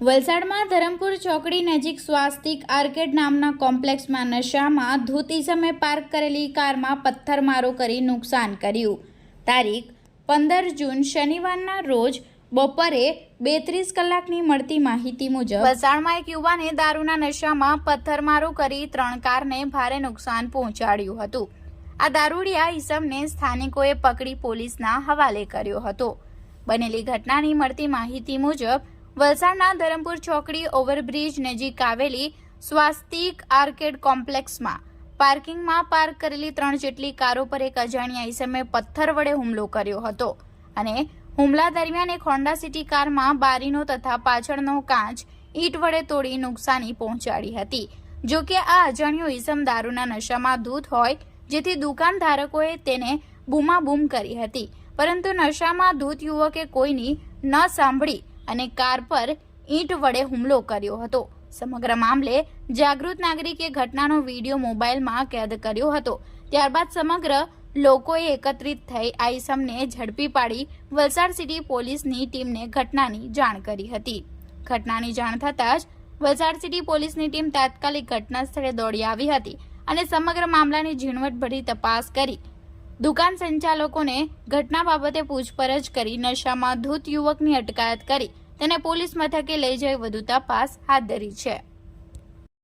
વલસાડમાં ધરમપુર ચોકડી નજીક સ્વાસ્તિક આર્કેડ નામના કોમ્પ્લેક્સમાં નશામાં ધૂત ઇસમે પાર્ક કરેલી કારમાં પથ્થરમારો કરી નુકસાન કર્યું। તારીખ 15 જૂન શનિવારના રોજ બપોરે 32 કલાકની મળતી માહિતી મુજબ વલસાડમાં એક યુવાને દારૂના નશામાં પથ્થરમારો કરી 3 કારને ભારે નુકસાન પહોંચાડ્યું હતું। આ દારૂડિયા ઇસમને સ્થાનિકોએ પકડી પોલીસના હવાલે કર્યો હતો। બનેલી ઘટનાની મળતી માહિતી મુજબ વલસાડના ધરમપુર ચોકડી ઓવરબ્રિજ નજીક આવેલી સ્વાસ્તિક આર્કેડ કોમ્પ્લેક્સમાં પાર્કિંગમાં પાર્ક કરેલી 3 જેટલી કારો પર એક અજાણ્યા ઇસમે પથ્થર વડે હુમલો કર્યો હતો અને હુમલા દરમિયાન એક હોન્ડા સિટી કારમાં બારીનો તથા પાછળનો કાચ ઈંટ વડે તોડી નુકસાની પહોંચાડી હતી। જો કે આ અજાણ્યો ઇસમ દારૂના નશામાં ધૂત હોય, જેથી દુકાનધારકોએ તેને બૂમાબૂમ કરી હતી, પરંતુ નશામાં ધૂત યુવકે કોઈની ન સાંભળી અને કાર પર ઈંટ વડે હુમલો કર્યો હતો। સમગ્ર મામલે જાગૃત નાગરિકે ઘટનાનો વિડીયો મોબાઈલમાં કેદ કર્યો હતો। ત્યારબાદ સમગ્ર લોકોએ એકત્રિત થઈ આ ઇસમને ઝડપી પાડી વલસાડ સિટી પોલીસની ટીમને ઘટનાની જાણ કરી હતી। ઘટનાની જાણ થતાં જ વલસાડ સિટી પોલીસની ટીમ તાત્કાલિક ઘટના સ્થળે દોડી આવી હતી અને સમગ્ર મામલાની ઝીણવટભરી તપાસ કરી દુકાન સંચાલકોને ઘટના બાબતે પૂછપરછ કરી નશામાં ધૂત યુવકની અટકાયત કરી તેને પોલીસ મથકે લઈ જઈ વધુ તપાસ હાથ ધરી છે।